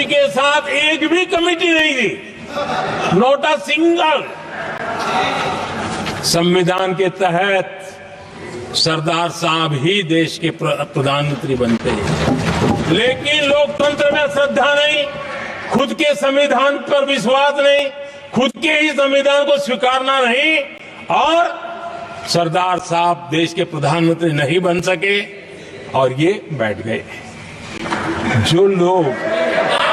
के साथ एक भी कमेटी नहीं थी, नॉट अ सिंगल। संविधान के तहत सरदार साहब ही देश के प्रधानमंत्री बनते हैं, लेकिन लोकतंत्र में श्रद्धा नहीं, खुद के संविधान पर विश्वास नहीं, खुद के ही संविधान को स्वीकारना नहीं, और सरदार साहब देश के प्रधानमंत्री नहीं बन सके और ये बैठ गए। जो लोग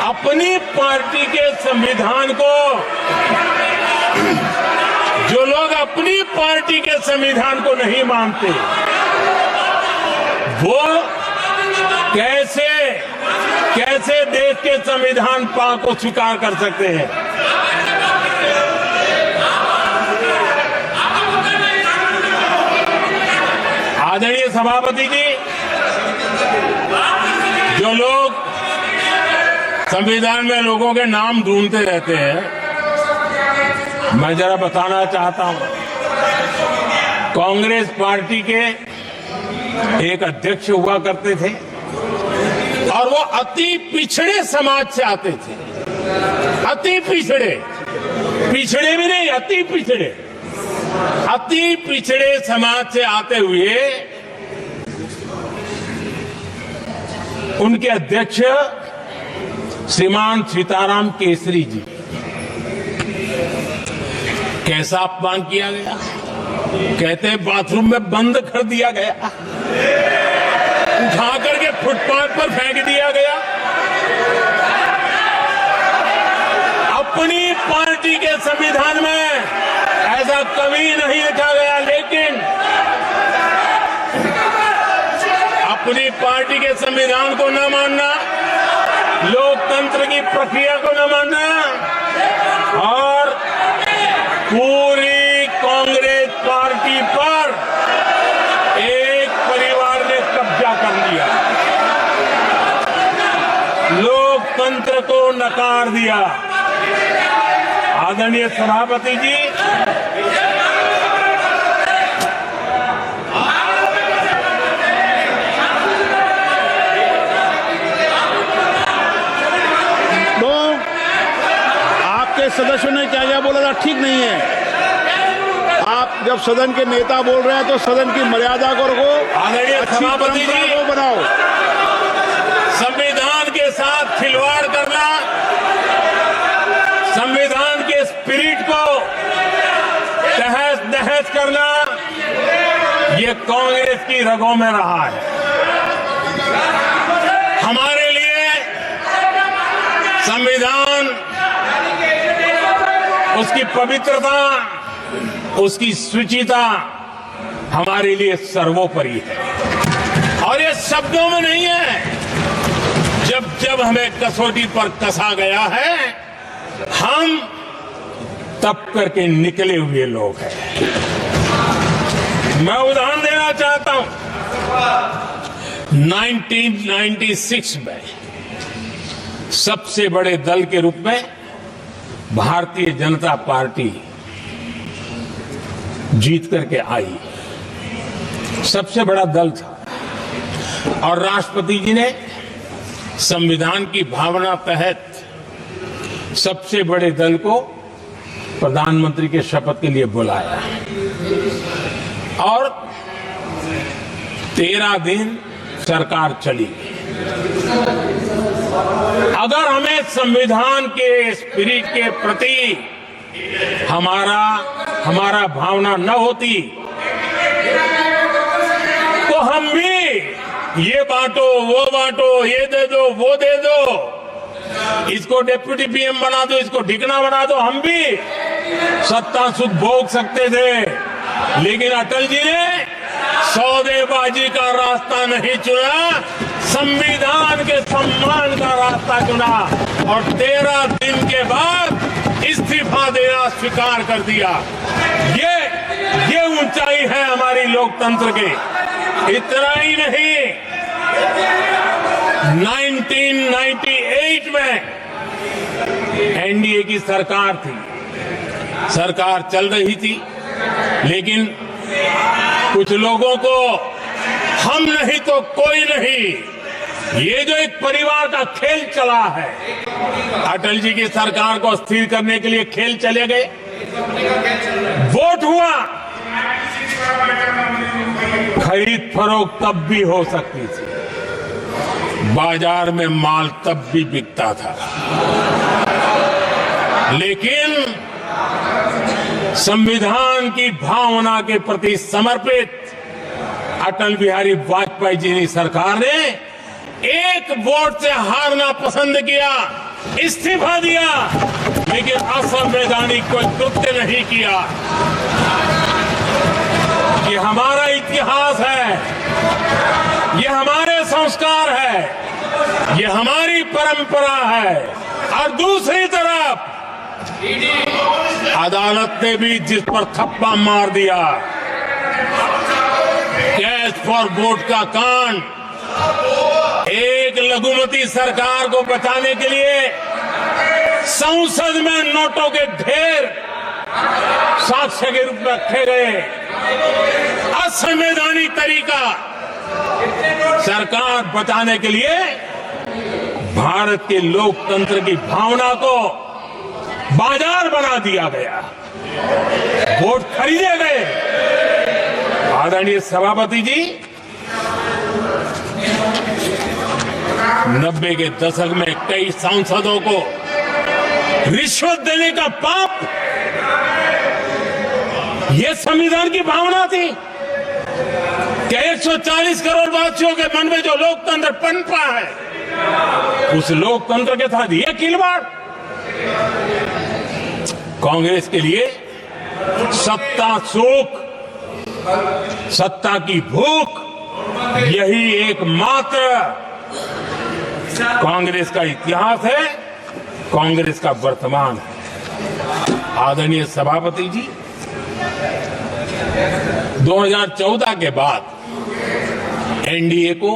अपनी पार्टी के संविधान को, जो लोग अपनी पार्टी के संविधान को नहीं मानते, वो कैसे देश के संविधान को स्वीकार कर सकते हैं? आदरणीय सभापति जी, जो लोग संविधान में लोगों के नाम ढूंढते रहते हैं, मैं जरा बताना चाहता हूं, कांग्रेस पार्टी के एक अध्यक्ष हुआ करते थे और वो अति पिछड़े समाज से आते थे। अति पिछड़े भी नहीं, अति पिछड़े समाज से आते हुए उनके अध्यक्ष श्रीमान सीताराम केसरी जी, कैसा अपमान किया गया। कहते हैं बाथरूम में बंद कर दिया गया, उठा करके फुटपाथ पर फेंक दिया गया। अपनी पार्टी के संविधान में ऐसा कभी नहीं लिखा गया, लेकिन अपनी पार्टी के संविधान को न मानना, लोकतंत्र की प्रक्रिया को न मानना, और पूरी कांग्रेस पार्टी पर एक परिवार ने कब्जा कर लिया, लोकतंत्र को नकार दिया। आदरणीय सभापति जी, सदस्यों ने क्या क्या बोला था ठीक नहीं है। आप जब सदन के नेता बोल रहे हैं तो सदन की मर्यादा को रखो, आदरणीय सभापति जी को बनाओ। संविधान के साथ खिलवाड़ करना, संविधान के स्पिरिट को तहस नहस करना, ये कांग्रेस की रगों में रहा है। हमारे लिए संविधान, उसकी पवित्रता, उसकी शुचिता हमारे लिए सर्वोपरि है, और ये शब्दों में नहीं है। जब जब हमें कसौटी पर कसा गया है, हम तप करके निकले हुए लोग हैं। मैं उदाहरण देना चाहता हूं, 1996 में सबसे बड़े दल के रूप में भारतीय जनता पार्टी जीत करके आई, सबसे बड़ा दल था, और राष्ट्रपति जी ने संविधान की भावना तहत सबसे बड़े दल को प्रधानमंत्री के शपथ के लिए बुलाया, और 13 दिन सरकार चली। अगर हमें संविधान के स्पिरिट के प्रति हमारा भावना न होती, तो हम भी ये बांटो, वो बांटो, ये दे दो, वो दे दो, इसको डिप्टी पीएम बना दो, इसको ढिकना बना दो, हम भी सत्ता सुख भोग सकते थे। लेकिन अटल जी ने सौदेबाजी का रास्ता नहीं चुना, संविधान के सम्मान का रास्ता चुना, और 13 दिन के बाद इस्तीफा देना स्वीकार कर दिया। ये ऊंचाई है हमारी लोकतंत्र की। इतना ही नहीं, 1998 में एनडीए की सरकार थी, सरकार चल रही थी, लेकिन कुछ लोगों को हम नहीं तो कोई नहीं, ये जो एक परिवार का खेल चला है, अटल जी की सरकार को अस्थिर करने के लिए खेल चले गए, वोट हुआ, खरीद फरोख्त तब भी हो सकती थी, बाजार में माल तब भी बिकता था, लेकिन संविधान की भावना के प्रति समर्पित अटल बिहारी वाजपेयी जी की सरकार ने एक वोट से हारना पसंद किया, इस्तीफा दिया, लेकिन असंवैधानिक कोई कृत्य नहीं किया। ये हमारा इतिहास है, ये हमारे संस्कार है, ये हमारी परंपरा है। और दूसरी तरफ अदालत ने भी जिस पर थप्पा मार दिया, कैश फॉर वोट का कांड, एक लघुमती सरकार को बचाने के लिए संसद में नोटों के ढेर साक्ष्य के रूप में रखे गए, असंवैधानिक तरीका, सरकार बचाने के लिए भारत के लोकतंत्र की भावना को बाजार बना दिया गया, वोट खरीदे गए। आदरणीय सभापति जी, 90 के दशक में कई सांसदों को रिश्वत देने का पाप, ये संविधान की भावना थी। क्या 140 करोड़ वासियों के मन में जो लोकतंत्र पनपा है, उस लोकतंत्र के साथ ये खिलवाड़? कांग्रेस के लिए सत्ता सुख, सत्ता की भूख, यही एकमात्र कांग्रेस का इतिहास है, कांग्रेस का वर्तमान है। आदरणीय सभापति जी, 2014 के बाद एनडीए को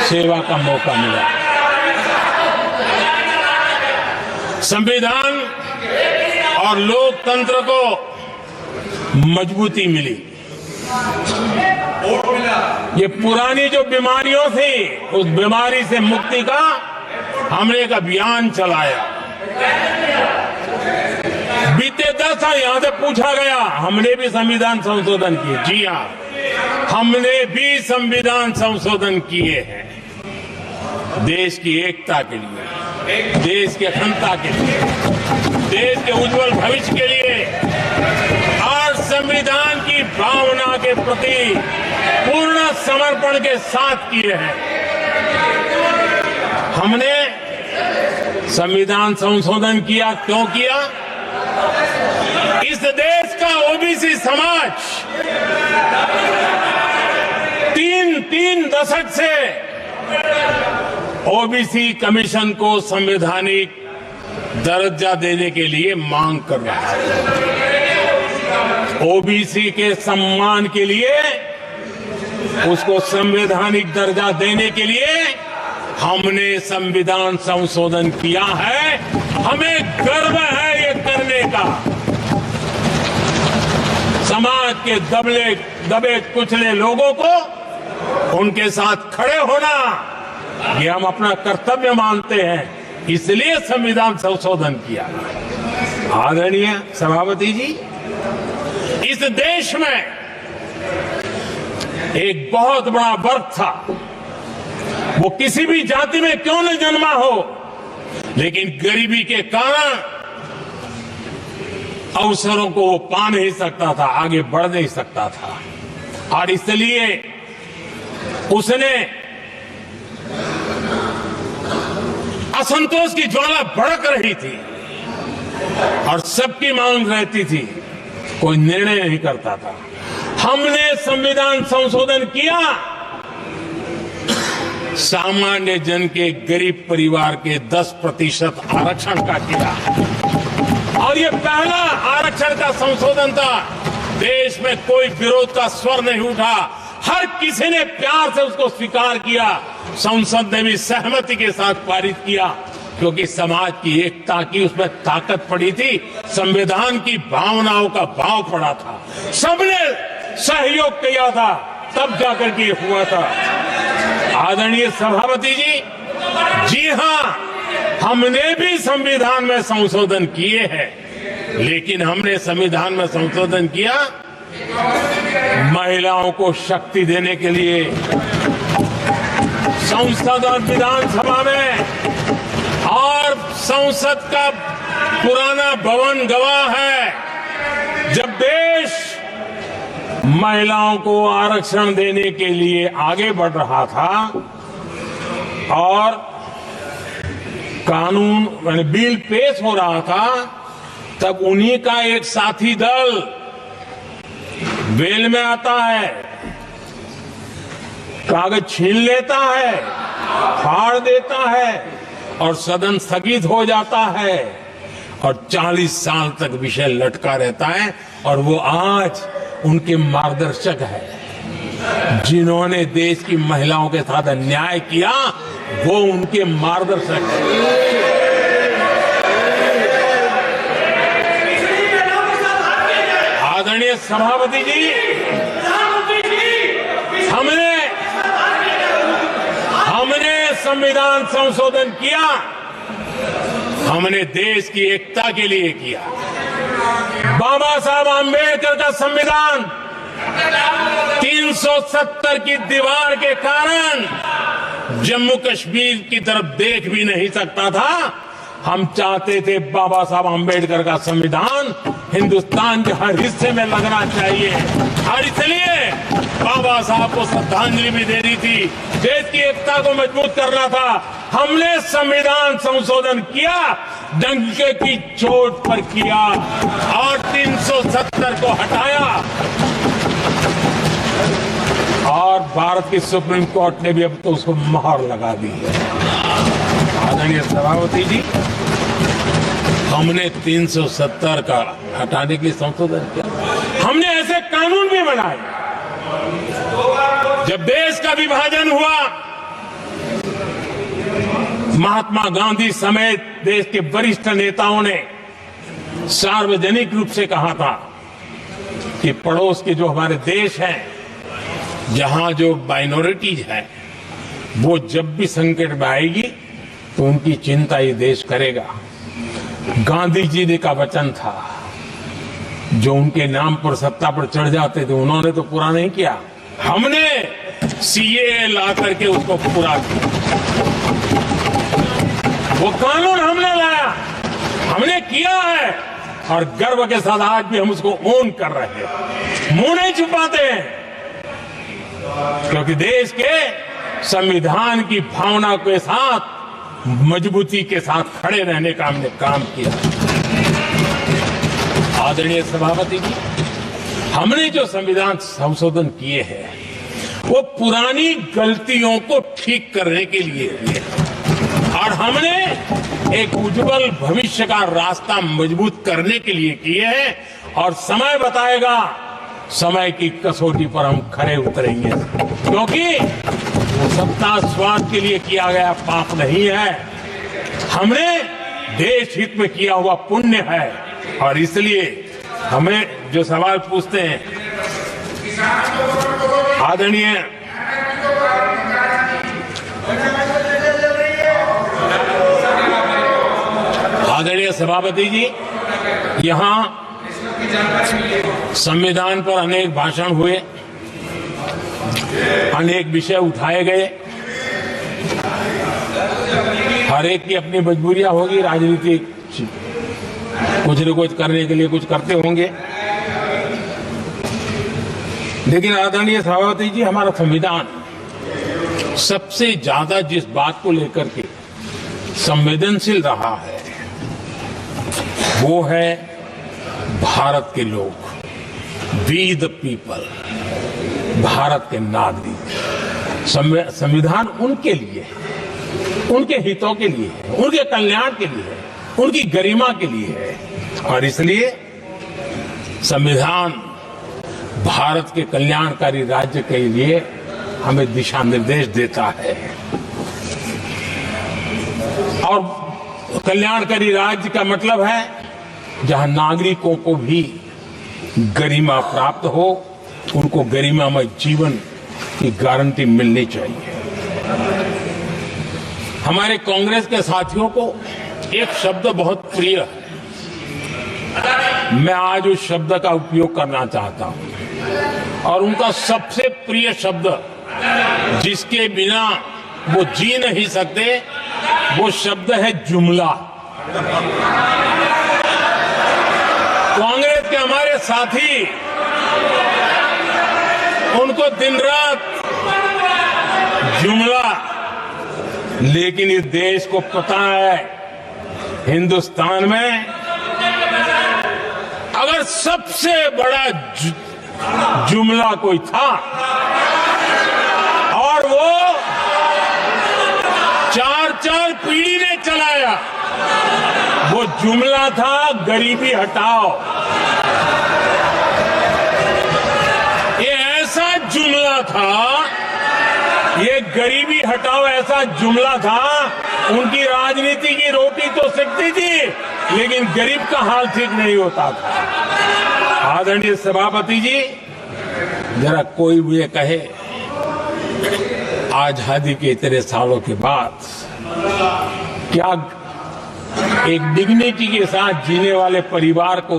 सेवा का मौका मिला, संविधान और लोकतंत्र को मजबूती मिली। ये पुरानी जो बीमारियों थी, उस बीमारी से मुक्ति का हमने एक अभियान चलाया। बीते 10 साल यहां से पूछा गया, हमने भी संविधान संशोधन किए। जी हां, हमने भी संविधान संशोधन किए हैं, देश की एकता के लिए, देश की अखंडता के लिए, देश के उज्जवल भविष्य के लिए, और संविधान की भावना के प्रति पूर्ण समर्पण के साथ किए हैं। हमने संविधान संशोधन किया, क्यों किया? इस देश का ओबीसी समाज तीन दशक से ओबीसी कमीशन को संवैधानिक दर्जा देने के लिए मांग कर रहा है। ओबीसी के सम्मान के लिए, उसको संवैधानिक दर्जा देने के लिए हमने संविधान संशोधन किया है। हमें गर्व है ये करने का। समाज के दबे कुचले लोगों को उनके साथ खड़े होना, ये हम अपना कर्तव्य मानते हैं, इसलिए संविधान संशोधन किया। आदरणीय सभापति जी, इस देश में एक बहुत बड़ा वर्ग था, वो किसी भी जाति में क्यों न जन्मा हो, लेकिन गरीबी के कारण अवसरों को वो पा नहीं सकता था, आगे बढ़ नहीं सकता था, और इसलिए उसने असंतोष की ज्वाला भड़क रही थी और सबकी मांग रहती थी, कोई निर्णय नहीं करता था। हमने संविधान संशोधन किया, सामान्य जन के गरीब परिवार के 10% आरक्षण का किया, और ये पहला आरक्षण का संशोधन था। देश में कोई विरोध का स्वर नहीं उठा, हर किसी ने प्यार से उसको स्वीकार किया। संसद ने भी सहमति के साथ पारित किया, क्योंकि समाज की एकता की उसमें ताकत पड़ी थी, संविधान की भावनाओं का भाव पड़ा था, सबने सहयोग किया था, तब जाकर के हुआ था। आदरणीय सभापति जी हाँ, हमने भी संविधान में संशोधन किए हैं, लेकिन हमने संविधान में संशोधन किया महिलाओं को शक्ति देने के लिए। संसद और विधानसभा में और संसद का पुराना भवन गवाह है, जब देश महिलाओं को आरक्षण देने के लिए आगे बढ़ रहा था और कानून यानी बिल पेश हो रहा था, तब उन्हीं का एक साथी दल वेल में आता है, कागज छीन लेता है, फाड़ देता है और सदन स्थगित हो जाता है और 40 साल तक विषय लटका रहता है। और वो आज उनके मार्गदर्शक है, जिन्होंने देश की महिलाओं के साथ अन्याय किया, वो उनके मार्गदर्शक है। आदरणीय सभापति जी, हमने संविधान संशोधन किया, हमने देश की एकता के लिए किया। बाबा साहब आम्बेडकर का संविधान 370 की दीवार के कारण जम्मू कश्मीर की तरफ देख भी नहीं सकता था। हम चाहते थे बाबा साहब आम्बेडकर का संविधान हिंदुस्तान के हर हिस्से में लगना चाहिए, और इसलिए बाबा साहब को श्रद्धांजलि भी देनी थी, देश की एकता को मजबूत करना था। हमने संविधान संशोधन किया, डंके की चोट पर किया और 370 को हटाया। और भारत की सुप्रीम कोर्ट ने भी अब तो उसको मोहर लगा दी है। आदरणीय सभापति जी, हमने 370 का हटाने के लिए संशोधन किया। हमने ऐसे कानून भी बनाए। जब देश का विभाजन हुआ, महात्मा गांधी समेत देश के वरिष्ठ नेताओं ने सार्वजनिक रूप से कहा था कि पड़ोस के जो हमारे देश हैं, जहां जो माइनॉरिटीज है, वो जब भी संकट में आएगी तो उनकी चिंता ये देश करेगा। गांधी जी ने का वचन था, जो उनके नाम पर सत्ता पर चढ़ जाते थे उन्होंने तो पूरा नहीं किया। हमने सीएए ला करके उसको पूरा किया। वो कानून हमने लाया, हमने किया है, और गर्व के साथ आज भी हम उसको ओन कर रहे हैं, मुंह नहीं छुपाते हैं, क्योंकि देश के संविधान की भावना के साथ मजबूती के साथ खड़े रहने का हमने काम किया। आदरणीय सभापति जी, हमने जो संविधान संशोधन किए हैं, वो पुरानी गलतियों को ठीक करने के लिए किए, और हमने एक उज्जवल भविष्य का रास्ता मजबूत करने के लिए किए हैं। और समय बताएगा, समय की कसौटी पर हम खरे उतरेंगे, क्योंकि वो सत्ता स्वार्थ के लिए किया गया पाप नहीं है, हमने देश हित में किया हुआ पुण्य है। और इसलिए हमें जो सवाल पूछते हैं आदरणीय सभापति जी, यहां संविधान पर अनेक भाषण हुए, अनेक विषय उठाए गए। हर एक की अपनी मजबूरियां होगी, राजनीतिक कुछ न कुछ करने के लिए कुछ करते होंगे, लेकिन आदरणीय सभापति जी, हमारा संविधान सबसे ज्यादा जिस बात को लेकर के संवेदनशील रहा है, वो है भारत के लोग, वी द पीपल, भारत के नागरिक। संविधान उनके लिए है, उनके हितों के लिए है, उनके कल्याण के लिए है, उनकी गरिमा के लिए है। और इसलिए संविधान भारत के कल्याणकारी राज्य के लिए हमें दिशा निर्देश देता है, और कल्याणकारी राज्य का मतलब है जहां नागरिकों को भी गरिमा प्राप्त हो, उनको गरिमामय जीवन की गारंटी मिलनी चाहिए। हमारे कांग्रेस के साथियों को एक शब्द बहुत प्रिय है। मैं आज उस शब्द का उपयोग करना चाहता हूं और उनका सबसे प्रिय शब्द जिसके बिना वो जी नहीं सकते वो शब्द है जुमला। कांग्रेस के हमारे साथी उनको दिन रात जुमला, लेकिन इस देश को पता है हिंदुस्तान में अगर सबसे बड़ा जुमला कोई था और वो 4 पीढ़ी ने चलाया, वो जुमला था गरीबी हटाओ। ये ऐसा जुमला था, ये गरीबी हटाओ ऐसा जुमला था, उनकी राजनीति की रोटी तो सिकती थी लेकिन गरीब का हाल ठीक नहीं होता था। आदरणीय सभापति जी, जरा कोई मुझे कहे आजादी के इतने सालों के बाद क्या एक डिग्निटी के साथ जीने वाले परिवार को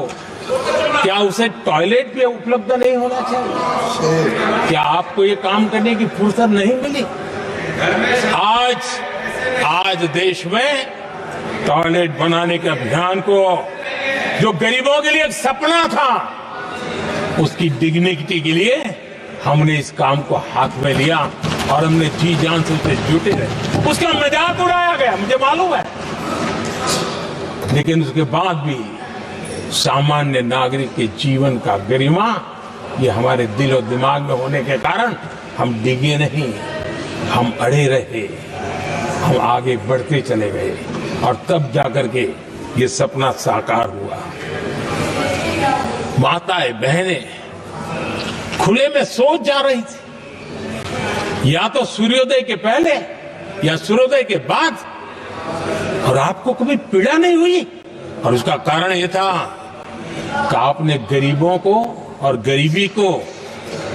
क्या उसे टॉयलेट भी उपलब्ध नहीं होना चाहिए? क्या आपको ये काम करने की फुर्सत नहीं मिली? आज देश में टॉयलेट बनाने के अभियान को जो गरीबों के लिए एक सपना था, उसकी डिग्निटी के लिए हमने इस काम को हाथ में लिया और हमने जी जान से उसे जुटे रहे। उसका मजाक उड़ाया गया, मुझे मालूम है, लेकिन उसके बाद भी सामान्य नागरिक के जीवन का गरिमा ये हमारे दिल और दिमाग में होने के कारण हम डिगे नहीं, हम अड़े रहे, हम आगे बढ़ते चले गए और तब जाकर के ये सपना साकार हुआ। माताएं बहनें खुले में सोच जा रही थी, या तो सूर्योदय के पहले या सूर्योदय के बाद, और आपको कभी पीड़ा नहीं हुई। और उसका कारण ये था कि आपने गरीबों को और गरीबी को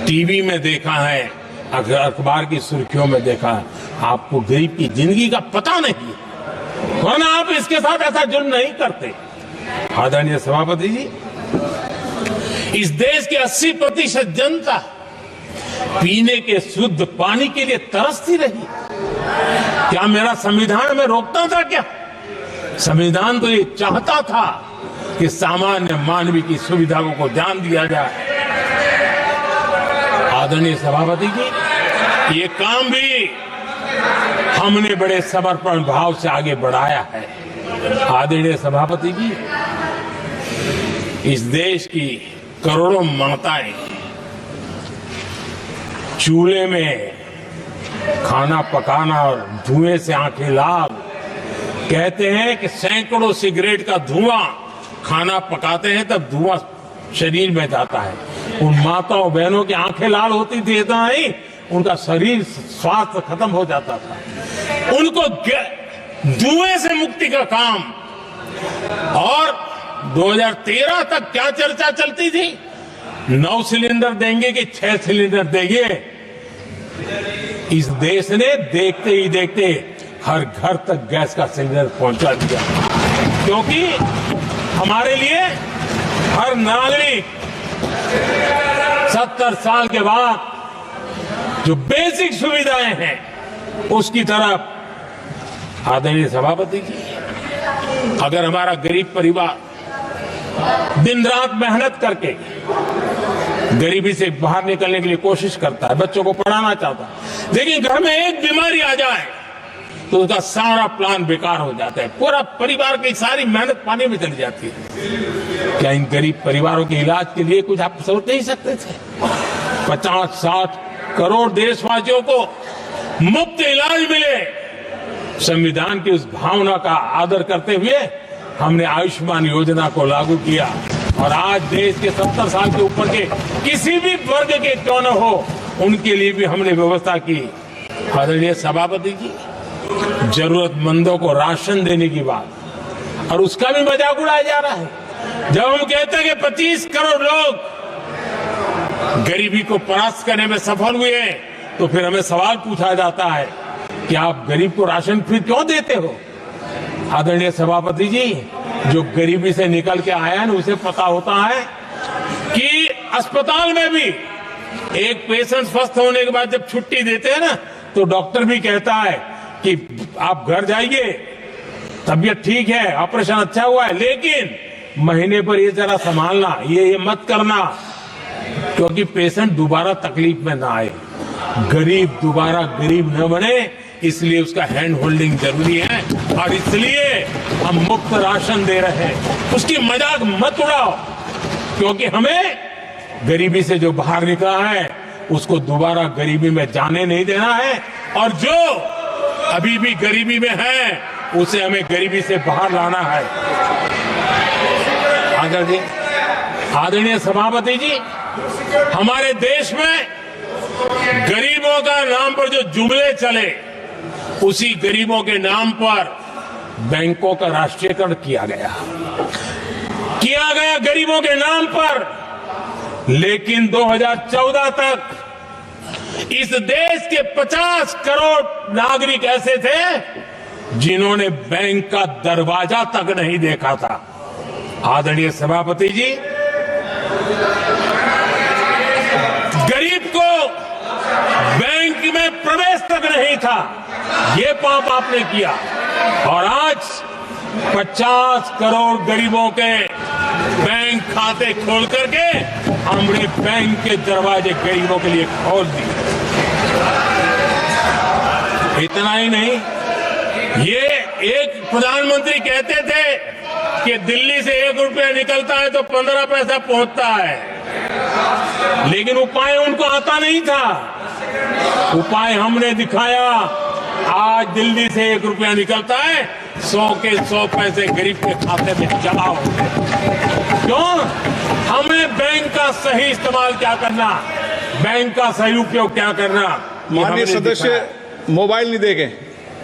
टीवी में देखा है, अखबार की सुर्खियों में देखा है, आपको गरीब की जिंदगी का पता नहीं, वरना आप इसके साथ ऐसा जुल्म नहीं करते। आदरणीय सभापति जी, इस देश की 80% जनता पीने के शुद्ध पानी के लिए तरसती रही। क्या मेरा संविधान में रोकता था? क्या संविधान तो ये चाहता था कि सामान्य मानवीय की सुविधाओं को ध्यान दिया जाए। आदरणीय सभापति जी, ये काम भी हमने बड़े समर्पण भाव से आगे बढ़ाया है। आदरणीय सभापति जी, इस देश की करोड़ों माताएं चूल्हे में खाना पकाना और धुएं से आंखें लाल, कहते हैं कि सैकड़ों सिगरेट का धुआं खाना पकाते हैं तब धुआं शरीर में जाता है। उन माताओं बहनों की आंखें लाल होती थी, इतना नहीं, उनका शरीर स्वास्थ्य खत्म हो जाता था। उनको धुएं से मुक्ति का काम, और 2013 तक क्या चर्चा चलती थी, 9 सिलेंडर देंगे कि 6 सिलेंडर देंगे। इस देश ने देखते ही देखते हर घर तक गैस का सिलेंडर पहुंचा दिया, क्योंकि हमारे लिए हर नागरिक 70 साल के बाद जो बेसिक सुविधाएं हैं उसकी तरफ। आदरणीय सभापति जी, अगर हमारा गरीब परिवार दिन रात मेहनत करके गरीबी से बाहर निकलने के लिए कोशिश करता है, बच्चों को पढ़ाना चाहता है, लेकिन घर में एक बीमारी आ जाए तो उसका सारा प्लान बेकार हो जाता है, पूरा परिवार की सारी मेहनत पानी में चली जाती है। क्या इन गरीब परिवारों के इलाज के लिए कुछ आप सोच नहीं सकते थे? 50-60 करोड़ देशवासियों को मुफ्त इलाज मिले। संविधान की उस भावना का आदर करते हुए हमने आयुष्मान योजना को लागू किया, और आज देश के 70 साल के ऊपर के किसी भी वर्ग के क्यों न हो, उनके लिए भी हमने व्यवस्था की। आदरणीय सभापति जी, जरूरतमंदों को राशन देने की बात, और उसका भी मजाक उड़ाया जा रहा है। जब हम कहते हैं कि 25 करोड़ लोग गरीबी को परास्त करने में सफल हुए, तो फिर हमें सवाल पूछा जाता है कि आप गरीब को राशन फ्री क्यों देते हो? आदरणीय सभापति जी, जो गरीबी से निकल के आया है ना, उसे पता होता है कि अस्पताल में भी एक पेशेंट स्वस्थ होने के बाद जब छुट्टी देते हैं ना, तो डॉक्टर भी कहता है कि आप घर जाइए, तबीयत ठीक है, ऑपरेशन अच्छा हुआ है, लेकिन महीने पर ये जरा संभालना, ये मत करना, क्योंकि पेशेंट दोबारा तकलीफ में ना आए, गरीब दोबारा गरीब न बने, इसलिए उसका हैंड होल्डिंग जरूरी है। और इसलिए हम मुफ्त राशन दे रहे हैं। उसकी मजाक मत उड़ाओ, क्योंकि हमें गरीबी से जो बाहर निकला है उसको दोबारा गरीबी में जाने नहीं देना है, और जो अभी भी गरीबी में है उसे हमें गरीबी से बाहर लाना है। आदरणीय सभापति जी, हमारे देश में गरीबों का नाम पर जो जुमले चले, उसी गरीबों के नाम पर बैंकों का राष्ट्रीयकरण किया गया गरीबों के नाम पर। लेकिन 2014 तक इस देश के 50 करोड़ नागरिक ऐसे थे जिन्होंने बैंक का दरवाजा तक नहीं देखा था। आदरणीय सभापति जी, गरीब को बैंक में प्रवेश तक नहीं था, ये पाप आपने किया। और आज 50 करोड़ गरीबों के बैंक खाते खोल करके हमने बैंक के दरवाजे गरीबों के लिए खोल दिए। इतना ही नहीं, ये एक प्रधानमंत्री कहते थे कि दिल्ली से 1 रुपया निकलता है तो 15 पैसा पहुंचता है, लेकिन उपाय उनको आता नहीं था। उपाय हमने दिखाया। आज दिल्ली से 1 रुपया निकलता है, 100 के 100 पैसे गरीब के खाते में जमा होते हैं। क्यों? हमें बैंक का सही इस्तेमाल क्या करना, बैंक का सही उपयोग क्या करना। माननीय सदस्य मोबाइल नहीं देखें।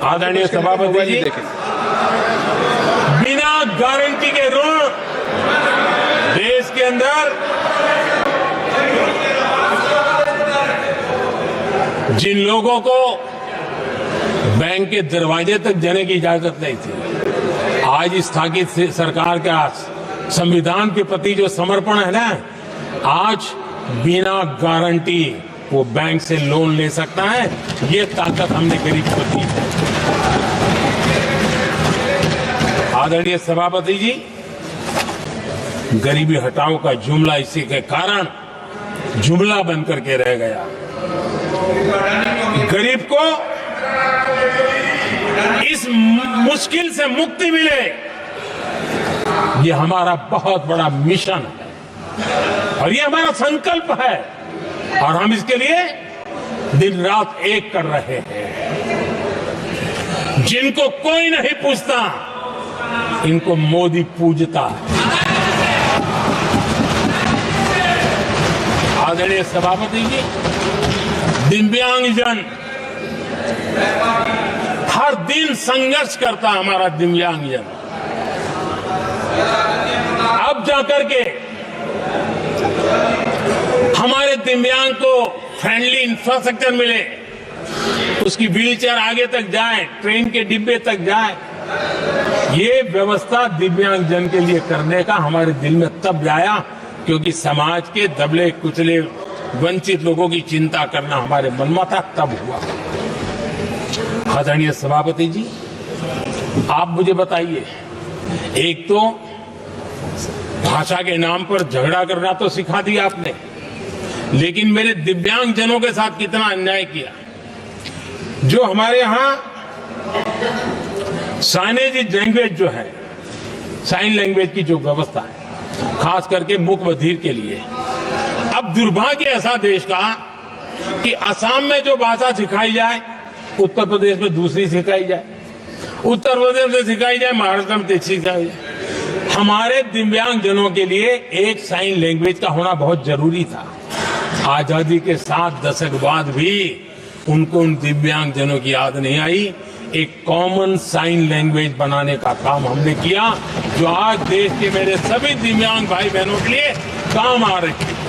आदरणीय सभापति जी, बिना गारंटी के ऋण देश के अंदर जिन लोगों को बैंक के दरवाजे तक जाने की इजाजत नहीं थी, आज स्थापित सरकार का संविधान के प्रति जो समर्पण है ना, आज बिना गारंटी वो बैंक से लोन ले सकता है। ये ताकत हमने गरीब को दी है। आदरणीय सभापति जी, गरीबी हटाओ का जुमला इसी के कारण जुमला बनकर के रह गया। गरीब को इस मुश्किल से मुक्ति मिले, ये हमारा बहुत बड़ा मिशन है और ये हमारा संकल्प है, और हम इसके लिए दिन रात एक कर रहे हैं। जिनको कोई नहीं पूछता, इनको मोदी पूजता है। आदरणीय सभापति जी, दिव्यांगजन हर दिन संघर्ष करता हमारा दिव्यांगजन, अब जाकर के हमारे दिव्यांग को फ्रेंडली इंफ्रास्ट्रक्चर मिले, उसकी व्हीलचेयर आगे तक जाए, ट्रेन के डिब्बे तक जाए। ये व्यवस्था दिव्यांगजन के लिए करने का हमारे दिल में तब आया क्योंकि समाज के दबले कुचले वंचित लोगों की चिंता करना हमारे मन में था, तब हुआ। आदरणीय सभापति जी, आप मुझे बताइए, एक तो भाषा के नाम पर झगड़ा करना तो सिखा दिया आपने, लेकिन मेरे दिव्यांगजनों के साथ कितना अन्याय किया। जो हमारे यहां साइनेज लैंग्वेज जो है, साइन लैंग्वेज की जो व्यवस्था है, खास करके मूक बधिर के लिए, अब दुर्भाग्य ऐसा देश का कि असम में जो भाषा सिखाई जाए उत्तर प्रदेश में दूसरी सिखाई जाए, उत्तर प्रदेश में सिखाई जाए महाराष्ट्र में तीसरी सिखाई जाए। हमारे दिव्यांगजनों के लिए एक साइन लैंग्वेज का होना बहुत जरूरी था। आजादी के 7 दशक बाद भी उनको उन दिव्यांगजनों की याद नहीं आई। एक कॉमन साइन लैंग्वेज बनाने का काम हमने किया, जो आज देश के मेरे सभी दिव्यांग भाई बहनों के लिए काम आ रही है।